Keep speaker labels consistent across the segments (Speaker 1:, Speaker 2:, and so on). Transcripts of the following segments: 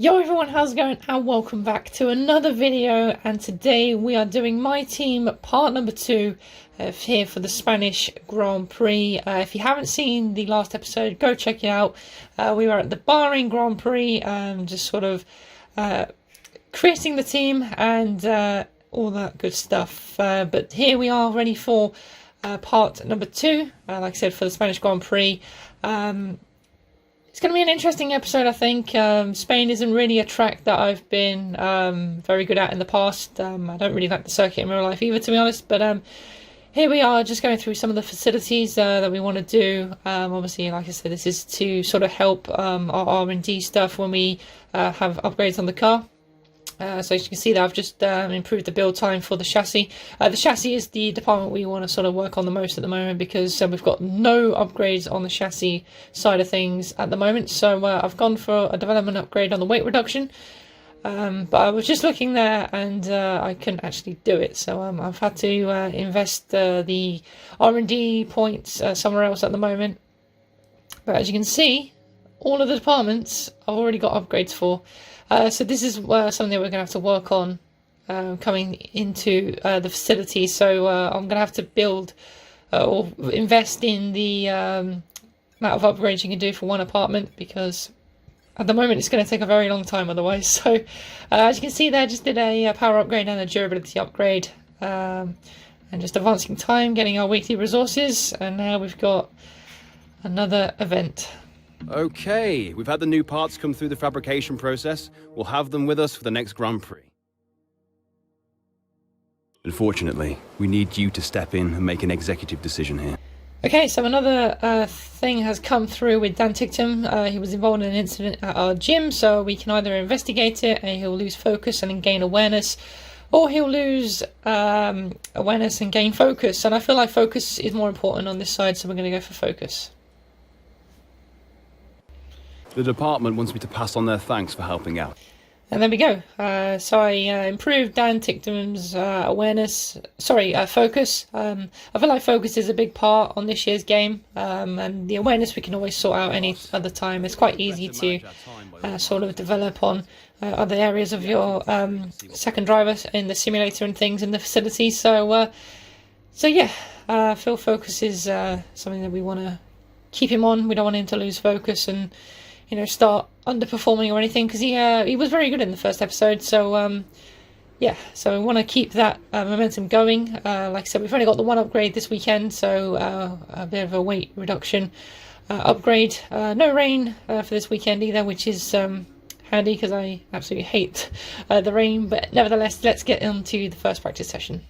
Speaker 1: Yo everyone, how's it going? And welcome back to another video. And today we are doing my team part number 2 here for the Spanish Grand Prix. If you haven't seen the last episode, go check it out. We were at the Bahrain Grand Prix, just sort of creating the team and all that good stuff. But here we are ready for part number 2, like I said, for the Spanish Grand Prix. It's going to be an interesting episode, I think. Spain isn't really a track that I've been very good at in the past. I don't really like the circuit in real life either, to be honest. But here we are, just going through some of the facilities that we want to do. Obviously, like I said, this is to sort of help our R&D stuff when we have upgrades on the car. So as you can see that I've just improved the build time for the chassis. The chassis is the department we want to sort of work on the most at the moment, because we've got no upgrades on the chassis side of things at the moment. So I've gone for a development upgrade on the weight reduction. But I was just looking there and I couldn't actually do it. So I've had to invest the R&D points somewhere else at the moment. But as you can see, all of the departments I've already got upgrades for. So this is something that we're going to have to work on coming into the facility. So I'm going to have to build or invest in the amount of upgrades you can do for one apartment, because at the moment it's going to take a very long time otherwise. So as you can see there, I just did a power upgrade and a durability upgrade, and just advancing time, getting our weekly resources, and now we've got another event.
Speaker 2: Okay, we've had the new parts come through the fabrication process. We'll have them with us for the next Grand Prix. Unfortunately, we need you to step in and make an executive decision here.
Speaker 1: Okay, so another thing has come through with Dan Ticktum. He was involved in an incident at our gym, so we can either investigate it and he'll lose focus and gain awareness, or he'll lose awareness and gain focus. And I feel like focus is more important on this side, so we're going to go for focus.
Speaker 2: The department wants me to pass on their thanks for helping out.
Speaker 1: And there we go. So I improved Dan Ticktum's focus. I feel like focus is a big part on this year's game, and the awareness we can always sort out any other time. It's quite easy to sort of develop on other areas of your second driver in the simulator and things in the facility. So yeah, I feel focus is something that we want to keep him on. We don't want him to lose focus and start underperforming or anything, because he was very good in the first episode. So yeah, so we want to keep that momentum going. Like I said, we've only got the one upgrade this weekend, so a bit of a weight reduction upgrade. No rain for this weekend either, which is handy, because I absolutely hate the rain. But nevertheless, let's get into the first practice session.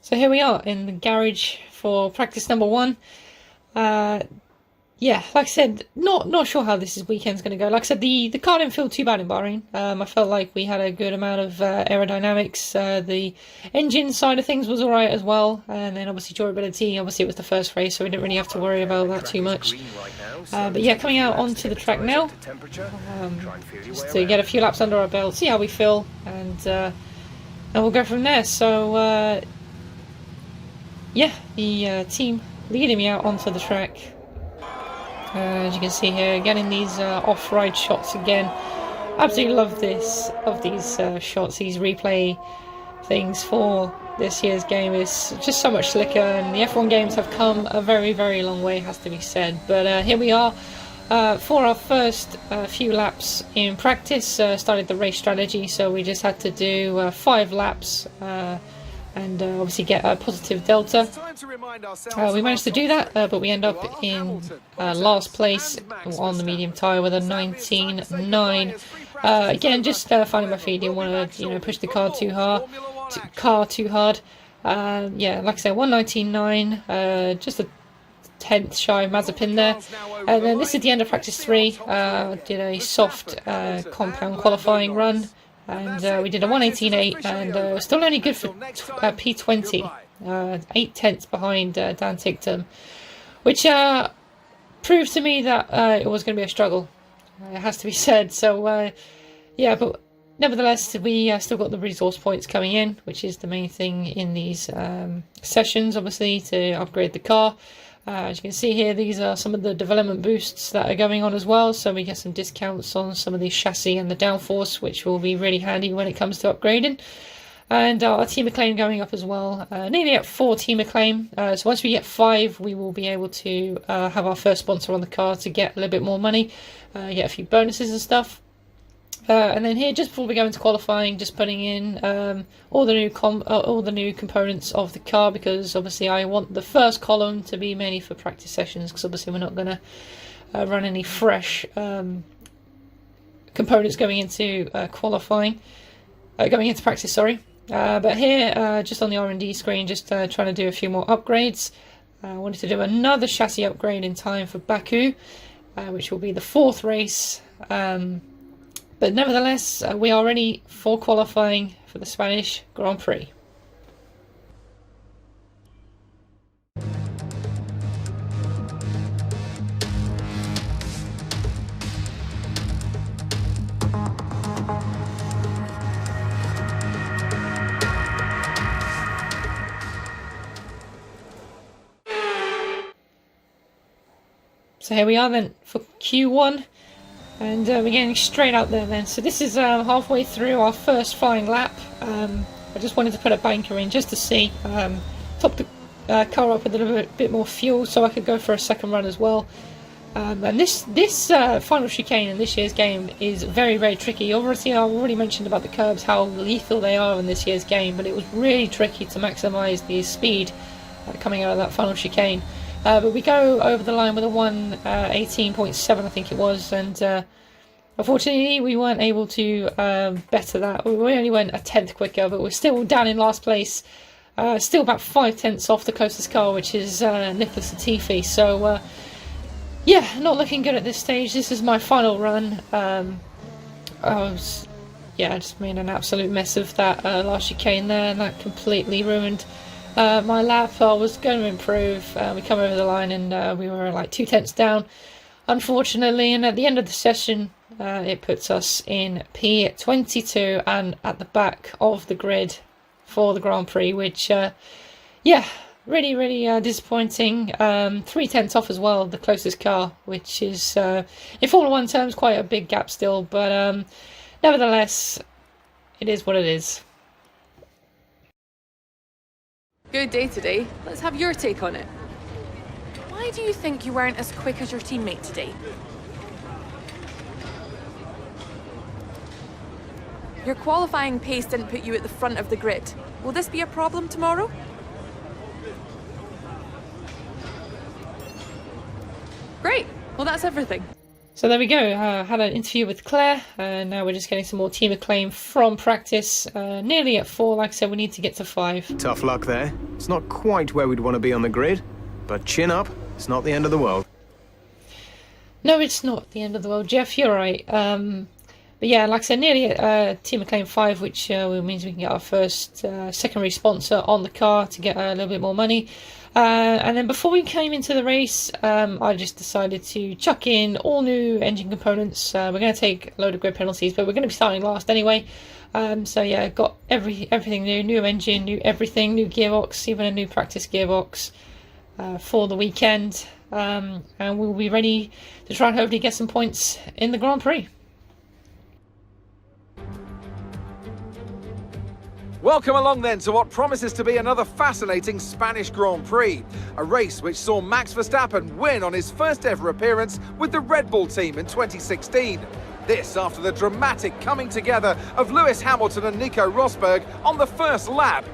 Speaker 1: So here we are in the garage for practice number 1. Yeah, like I said, not sure how this weekend's going to go. Like I said, the car didn't feel too bad in Bahrain. I felt like we had a good amount of aerodynamics. The engine side of things was alright as well. And then obviously durability, obviously it was the first race, so we didn't really have to worry about that too much. But yeah, coming out onto the track now, just to get a few laps under our belt, see how we feel, and we'll go from there. So yeah, the team leading me out onto the track. As you can see here, getting these off-ride shots again. Absolutely love this, of these shots, these replay things for this year's game. Is just so much slicker, and the F1 games have come a very, very long way, has to be said. But here we are for our first few laps in practice. Started the race strategy, so we just had to do 5 laps. And obviously get a positive delta. We managed to do that, but we end up in last place on the medium tyre with a 19.9. Again, just finding my feet. Didn't want to push the car too hard. Yeah, like I said, 119.9, just a tenth shy of Mazepin there. And then this is the end of practice 3. Did a soft compound qualifying run. And we did a 118.8, and still only good for P20, 8 tenths behind Dan Ticktum. which proved to me that it was going to be a struggle. It has to be said. So yeah, but nevertheless, we still got the resource points coming in, which is the main thing in these sessions, obviously, to upgrade the car. As you can see here, these are some of the development boosts that are going on as well, so we get some discounts on some of the chassis and the downforce, which will be really handy when it comes to upgrading. And our team acclaim going up as well, nearly at 4 team acclaim. So once we get 5, we will be able to have our first sponsor on the car to get a little bit more money, get a few bonuses and stuff. And then here, just before we go into qualifying, just putting in all the new components of the car, because obviously I want the first column to be mainly for practice sessions, because obviously we're not going to run any fresh components going into qualifying, going into practice. Sorry. But here, just on the R&D screen, just trying to do a few more upgrades. I wanted to do another chassis upgrade in time for Baku, which will be the 4th race. But nevertheless, we are ready for qualifying for the Spanish Grand Prix. So here we are then for Q1. And we're getting straight out there then. So this is halfway through our first flying lap. I just wanted to put a banker in just to see. Top the car up with a little bit more fuel so I could go for a second run as well. And this final chicane in this year's game is very, very tricky. Obviously, I've already mentioned about the curbs, how lethal they are in this year's game. But it was really tricky to maximise the speed coming out of that final chicane. But we go over the line with a 1:18.7, I think it was, and unfortunately we weren't able to better that. We only went a 10th quicker, but we're still down in last place, still about 5/10 off the closest car, which is Nicholas Latifi. So yeah, not looking good at this stage. This is my final run. I just made an absolute mess of that last chicane there, and that completely ruined my lap. I was going to improve. We come over the line and we were like 2/10 down, unfortunately. And at the end of the session, it puts us in P22 and at the back of the grid for the Grand Prix, which, yeah, really, really disappointing. 3/10 off as well, the closest car, which is, in Formula 1 terms, quite a big gap still. But nevertheless, it is what it is.
Speaker 3: Good day today. Let's have your take on it.
Speaker 4: Why do you think you weren't as quick as your teammate today? Your qualifying pace didn't put you at the front of the grid. Will this be a problem tomorrow?
Speaker 3: Great. Well, that's everything.
Speaker 1: So there we go. Had an interview with Claire, and now we're just getting some more team acclaim from practice. Nearly at 4, like I said, we need to get to 5.
Speaker 5: Tough luck there. It's not quite where we'd want to be on the grid, but chin up, it's not the end of the world.
Speaker 1: No, it's not the end of the world, Jeff, you're right. But yeah, like I said, nearly at team acclaim 5, which means we can get our first secondary sponsor on the car to get a little bit more money. And then before we came into the race, I just decided to chuck in all new engine components. We're going to take a load of grid penalties, but we're going to be starting last anyway. So yeah, got everything new engine, new everything, new gearbox, even a new practice gearbox for the weekend. And we'll be ready to try and hopefully get some points in the Grand Prix.
Speaker 6: Welcome along then to what promises to be another fascinating Spanish Grand Prix, a race which saw Max Verstappen win on his first ever appearance with the Red Bull team in 2016. This after the dramatic coming together of Lewis Hamilton and Nico Rosberg on the first lap.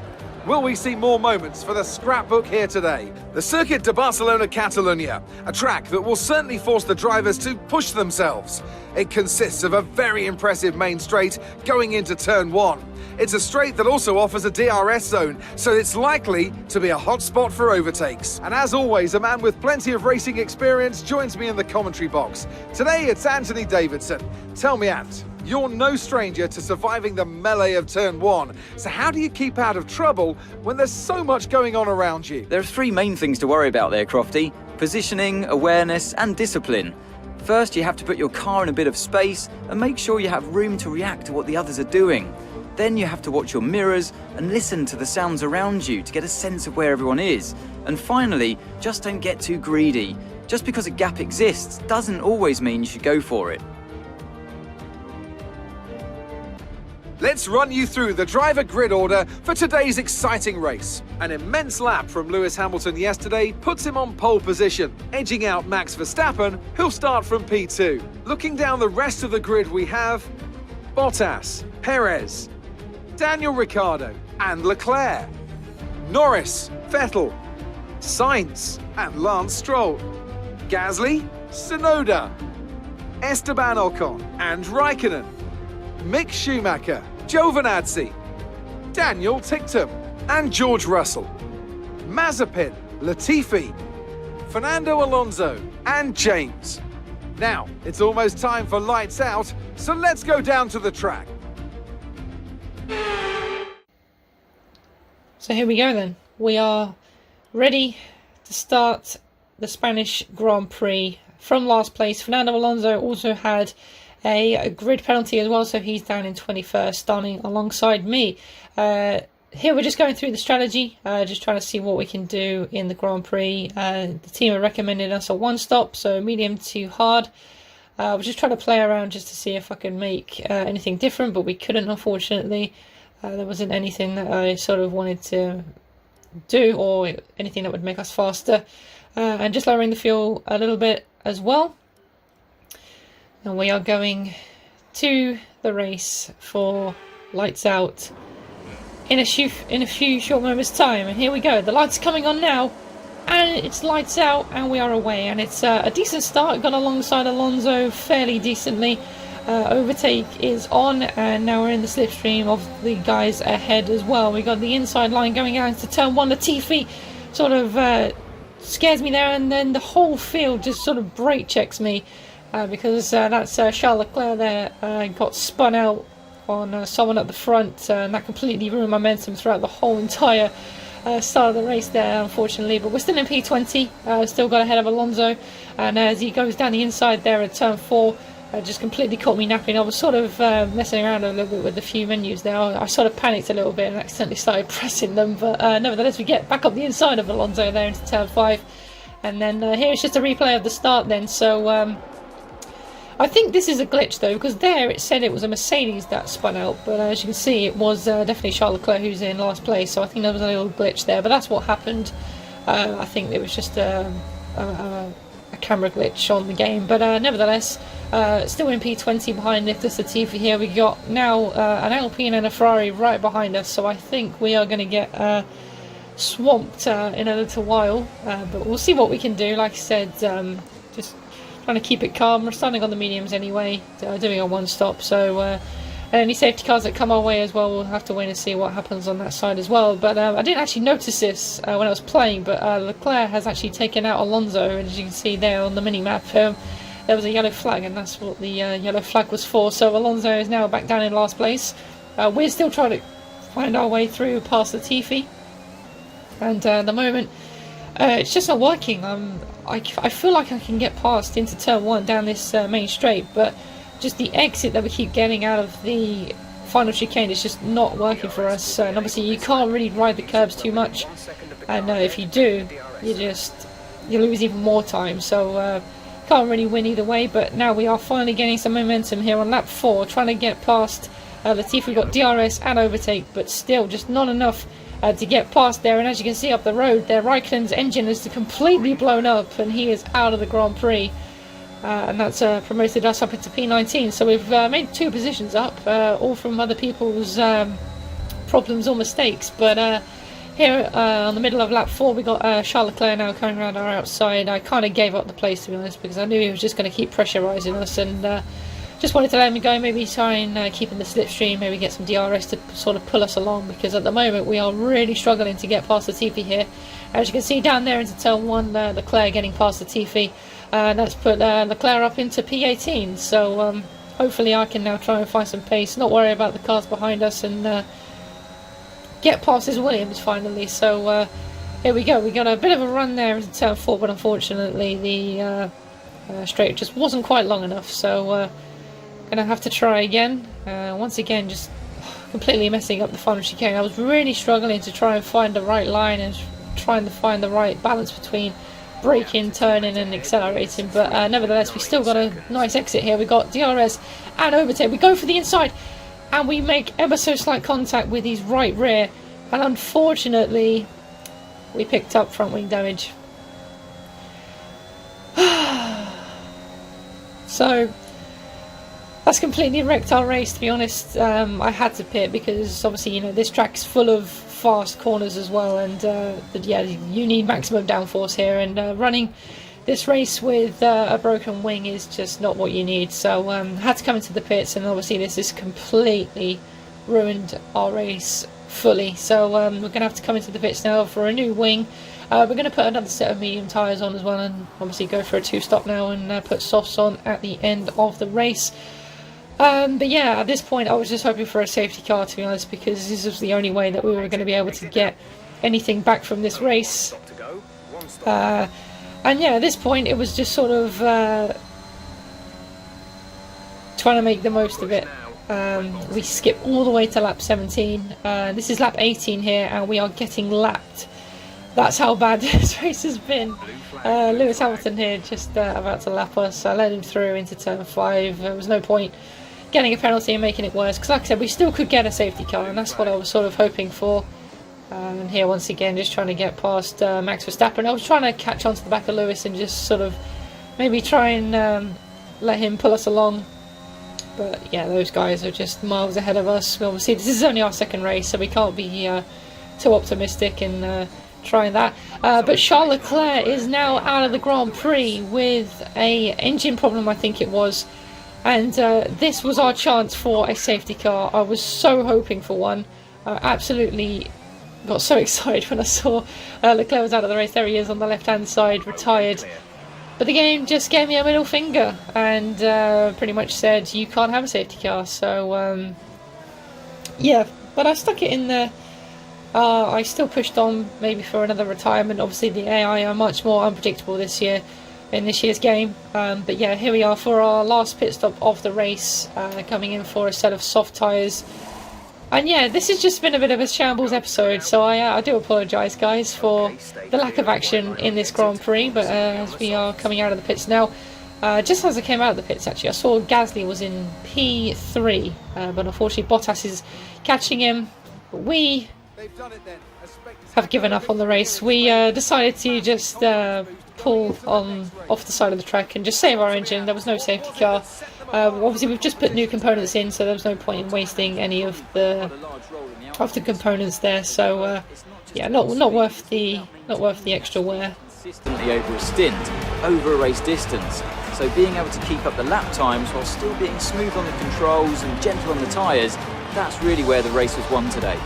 Speaker 6: Will we see more moments for the scrapbook here today? The Circuit de Barcelona-Catalunya, a track that will certainly force the drivers to push themselves. It consists of a very impressive main straight going into turn 1. It's a straight that also offers a DRS zone, so it's likely to be a hot spot for overtakes. And as always, a man with plenty of racing experience joins me in the commentary box. Today it's Anthony Davidson. Tell me, Ant, you're no stranger to surviving the melee of turn 1. So how do you keep out of trouble when there's so much going on around you?
Speaker 7: There are 3 main things to worry about there, Crofty. Positioning, awareness and discipline. First, you have to put your car in a bit of space and make sure you have room to react to what the others are doing. Then you have to watch your mirrors and listen to the sounds around you to get a sense of where everyone is. And finally, just don't get too greedy. Just because a gap exists doesn't always mean you should go for it.
Speaker 6: Let's run you through the driver grid order for today's exciting race. An immense lap from Lewis Hamilton yesterday puts him on pole position, edging out Max Verstappen, who'll start from P2. Looking down the rest of the grid, we have Bottas, Perez, Daniel Ricciardo and Leclerc, Norris, Vettel, Sainz and Lance Stroll, Gasly, Tsunoda, Esteban Ocon and Raikkonen, Mick Schumacher, Giovinazzi, Daniel Ticktum and George Russell, Mazepin, Latifi, Fernando Alonso and James. Now, it's almost time for lights out, so let's go down to the track.
Speaker 1: So here we go then. We are ready to start the Spanish Grand Prix from last place. Fernando Alonso also had a grid penalty as well, so he's down in 21st, starting alongside me. Here we're just going through the strategy, just trying to see what we can do in the Grand Prix. The team have recommended us a one-stop, so medium to hard. We're just trying to play around just to see if I can make anything different, but we couldn't, unfortunately. There wasn't anything that I sort of wanted to do or anything that would make us faster. And just lowering the fuel a little bit as well. And we are going to the race for lights out in a few short moments time. And here we go. The lights are coming on now. And it's lights out and we are away. And it's a decent start. Got alongside Alonso fairly decently. Overtake is on, and now we're in the slipstream of the guys ahead as well. We got the inside line going out into turn one. Latifi sort of scares me there, and then the whole field just sort of brake checks me because that's Charles Leclerc there got spun out on someone at the front, and that completely ruined momentum throughout the whole entire start of the race there, unfortunately. But we're still in P20, still got ahead of Alonso, and as he goes down the inside there at turn 4, just completely caught me napping. I was sort of messing around a little bit with a few menus there. I sort of panicked a little bit and accidentally started pressing them, but nevertheless we get back up the inside of Alonso there into turn 5, and then here it's just a replay of the start then. So I think this is a glitch though, because there it said it was a Mercedes that spun out, but as you can see it was definitely Charles Leclerc who's in last place, so I think there was a little glitch there, but that's what happened. I think it was just a camera glitch on the game, but nevertheless still in P20 behind Nicholas Latifi here. We got now an Alpine and a Ferrari right behind us, so I think we are going to get swamped in a little while, but we'll see what we can do. Like I said, just trying to keep it calm. We're starting on the mediums anyway, doing a one stop, so any safety cars that come our way as well, we'll have to wait and see what happens on that side as well. But I didn't actually notice this when I was playing, but Leclerc has actually taken out Alonso, and as you can see there on the mini-map, there was a yellow flag, and that's what the yellow flag was for. So Alonso is now back down in last place. We're still trying to find our way through past Latifi, and at the moment it's just not working. I feel like I can get past into turn 1 down this main straight, but just the exit that we keep getting out of the final chicane is just not working for us. And obviously you can't really ride the curbs too much, and if you do, you lose even more time. So can't really win either way. But now we are finally getting some momentum here on lap 4, trying to get past Latifi. We've got DRS and overtake, but still just not enough to get past there. And as you can see up the road there, Raikkonen's engine is completely blown up and he is out of the Grand Prix. And that's promoted us up into P19. So we've made 2 positions up, all from other people's problems or mistakes. But here on the middle of lap 4, we got Charles Leclerc now coming around our outside. I kind of gave up the place, to be honest, because I knew he was just going to keep pressurising us, and just wanted to let him go, maybe try and keep in the slipstream, maybe get some DRS to sort of pull us along, because at the moment we are really struggling to get past Latifi here. As you can see down there into turn 1, Leclerc getting past Latifi. That's put Leclerc up into P18, so hopefully I can now try and find some pace, not worry about the cars behind us, and get past his Williams finally. So here we go. We got a bit of a run there into turn 4, but unfortunately the straight just wasn't quite long enough. So gonna have to try again. Once again, just completely messing up the final chicane. I was really struggling to try and find the right line and trying to find the right balance between braking, turning and accelerating, but nevertheless we still got a nice exit here. We got DRS and overtake. We go for the inside and we make ever so slight contact with his right rear, and unfortunately we picked up front wing damage. So that's completely wrecked our race, to be honest. I had to pit because obviously, you know, this track's full of fast corners as well, and yeah, you need maximum downforce here, and running this race with a broken wing is just not what you need. So had to come into the pits, and obviously this has completely ruined our race fully. So we're gonna have to come into the pits now for a new wing. We're going to put another set of medium tyres on as well, and obviously go for a 2-stop now and put softs on at the end of the race. But yeah, at this point I was just hoping for a safety car, to be honest, because this was the only way that we were going to be able to get anything back from this race. And yeah, at this point it was just sort of trying to make the most of it. We skip all the way to lap 17. This is lap 18 here, and we are getting lapped. That's how bad this race has been. Lewis Hamilton here just about to lap us. I led him through into turn 5. There was no point getting a penalty and making it worse, because like I said, we still could get a safety car, and that's what I was sort of hoping for. And here once again just trying to get past Max Verstappen. I was trying to catch onto the back of Lewis and just sort of maybe try and let him pull us along. But yeah, those guys are just miles ahead of us. Obviously this is only our second race, so we can't be too optimistic in trying that. But Charles Leclerc is now out of the Grand Prix with a engine problem, I think it was. And this was our chance for a safety car. I was so hoping for one. I absolutely got so excited when I saw Leclerc was out of the race. There he is on the left hand side, retired. But the game just gave me a middle finger and pretty much said you can't have a safety car. So yeah, but I stuck it in there. I still pushed on maybe for another retirement. Obviously the AI are much more unpredictable this year in this year's game. But yeah, here we are for our last pit stop of the race, coming in for a set of soft tyres. And yeah, this has just been a bit of a shambles episode, so I do apologise, guys, for the lack of action in this Grand Prix. But as we are coming out of the pits now, just as I came out of the pits actually, I saw Gasly was in P3, but unfortunately Bottas is catching him. But we have given up on the race. We decided to just pull on off the side of the track and just save our engine. There was no safety car. Obviously we've just put new components in, so there was no point in wasting any of the components there. So yeah, not worth the extra wear.
Speaker 7: Consistently over a stint, over a race distance. So being able to keep up the lap times while still being smooth on the controls and gentle on the tyres, that's really where the race was won today.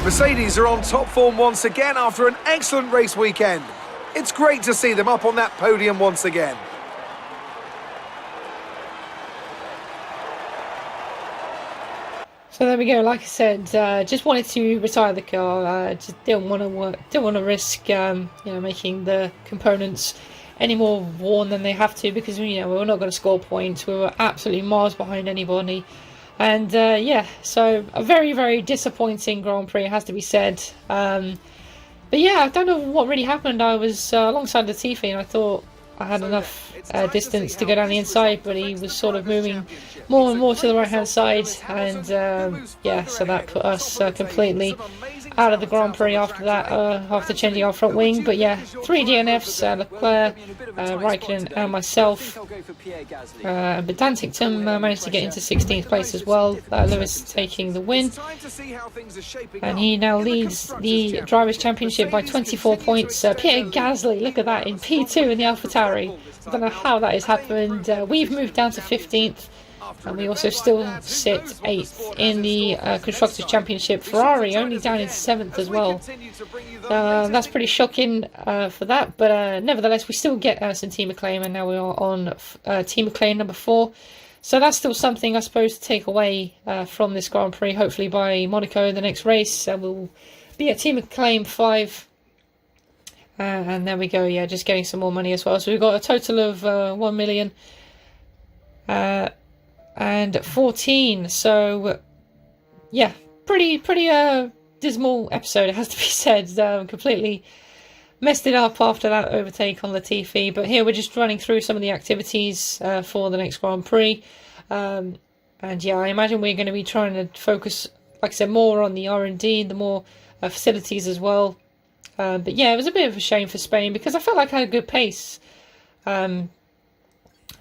Speaker 6: Mercedes are on top form once again after an excellent race weekend. It's great to see them up on that podium once again.
Speaker 1: So there we go. Like I said, just wanted to retire the car. Just didn't want to risk, making the components any more worn than they have to, because we were not going to score points. We were absolutely miles behind anybody. And yeah, so a very, very disappointing Grand Prix, has to be said. But yeah, I don't know what really happened. I was alongside Latifi, and I thought I had enough distance to go down the inside, but he was sort of moving more and more to the right hand side, and yeah, so that put us completely out of the Grand Prix after that, after changing our front wing. But yeah, 3 DNFs, Leclerc, Raikkonen and myself. But Dan Ticktum managed to get into 16th place as well, Lewis taking the win, and he now leads the Drivers' Championship by 24 points. Pierre Gasly, look at that, in P2 in the AlphaTauri. I don't know how that has happened. We've moved down to 15th. And we also still sit 8th in the Constructors' Championship. Ferrari only down in 7th as well. That's pretty shocking for that. But nevertheless, we still get some team acclaim. And now we are on team acclaim number 4. So that's still something, I suppose, to take away from this Grand Prix. Hopefully by Monaco, the next race, we'll But yeah, Team Acclaim 5. And there we go, yeah, just getting some more money as well. So we've got a total of 1 million and 14. So yeah, pretty dismal episode, it has to be said. Completely messed it up after that overtake on Latifi. But here we're just running through some of the activities for the next Grand Prix. And yeah, I imagine we're going to be trying to focus, like I said, more on the R&D, the more facilities as well. But yeah, it was a bit of a shame for Spain because I felt like I had a good pace.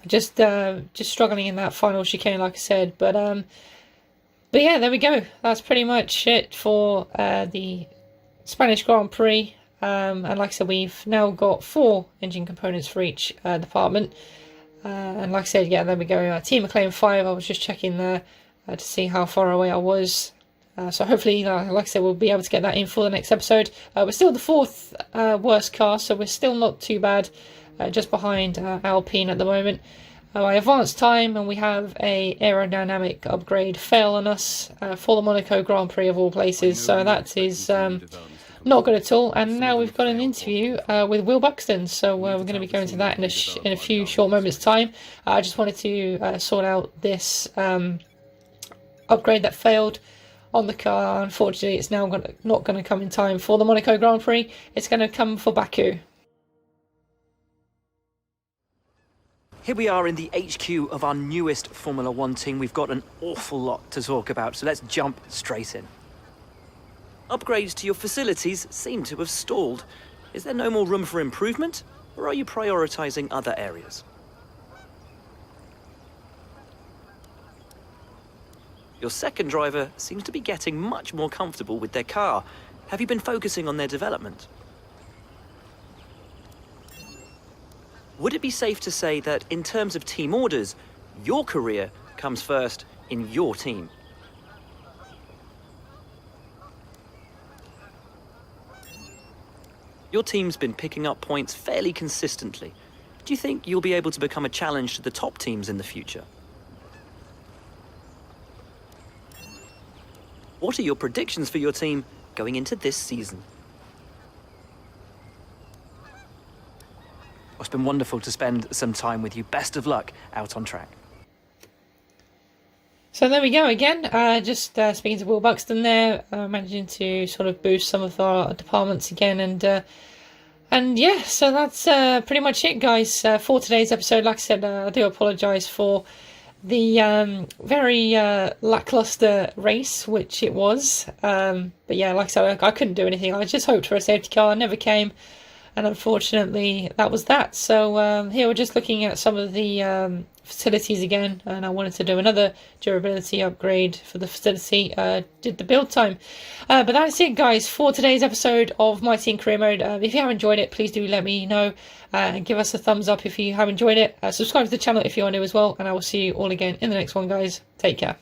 Speaker 1: Just struggling in that final chicane, like I said. But yeah, there we go. That's pretty much it for the Spanish Grand Prix. And like I said, we've now got 4 engine components for each department. And like I said, yeah, there we go. Team Acclaim 5. I was just checking there to see how far away I was. So hopefully, like I said, we'll be able to get that in for the next episode. We're still the 4th worst car, so we're still not too bad, just behind Alpine at the moment. By advanced time, and we have a aerodynamic upgrade fail on us for the Monaco Grand Prix of all places. So that is not good at all. And now we've got an interview with Will Buxton. So we're going to be going to that in a few short moments' time. I just wanted to sort out this upgrade that failed on the car. Unfortunately, it's now not going to come in time for the Monaco Grand Prix. It's going to come for Baku.
Speaker 8: Here we are in the HQ of our newest Formula One team. We've got an awful lot to talk about, so let's jump straight in. Upgrades to your facilities seem to have stalled. Is there no more room for improvement, or are you prioritising other areas? Your second driver seems to be getting much more comfortable with their car. Have you been focusing on their development? Would it be safe to say that in terms of team orders, your career comes first in your team? Your team's been picking up points fairly consistently. Do you think you'll be able to become a challenge to the top teams in the future? What are your predictions for your team going into this season? It's been wonderful to spend some time with you. Best of luck out on track.
Speaker 1: So there we go again. Just speaking to Will Buxton there, managing to sort of boost some of our departments again, and yeah, so that's pretty much it, guys, for today's episode. Like I said, I do apologise for the very lackluster race, which it was. But yeah, like I said, I couldn't do anything. I just hoped for a safety car, it never came. And unfortunately, that was that. So here we're just looking at some of the facilities again. And I wanted to do another durability upgrade for the facility. Did the build time. But that's it, guys, for today's episode of MyTeam Career Mode. If you have enjoyed it, please do let me know. And give us a thumbs up if you have enjoyed it. Subscribe to the channel if you are new as well. And I will see you all again in the next one, guys. Take care.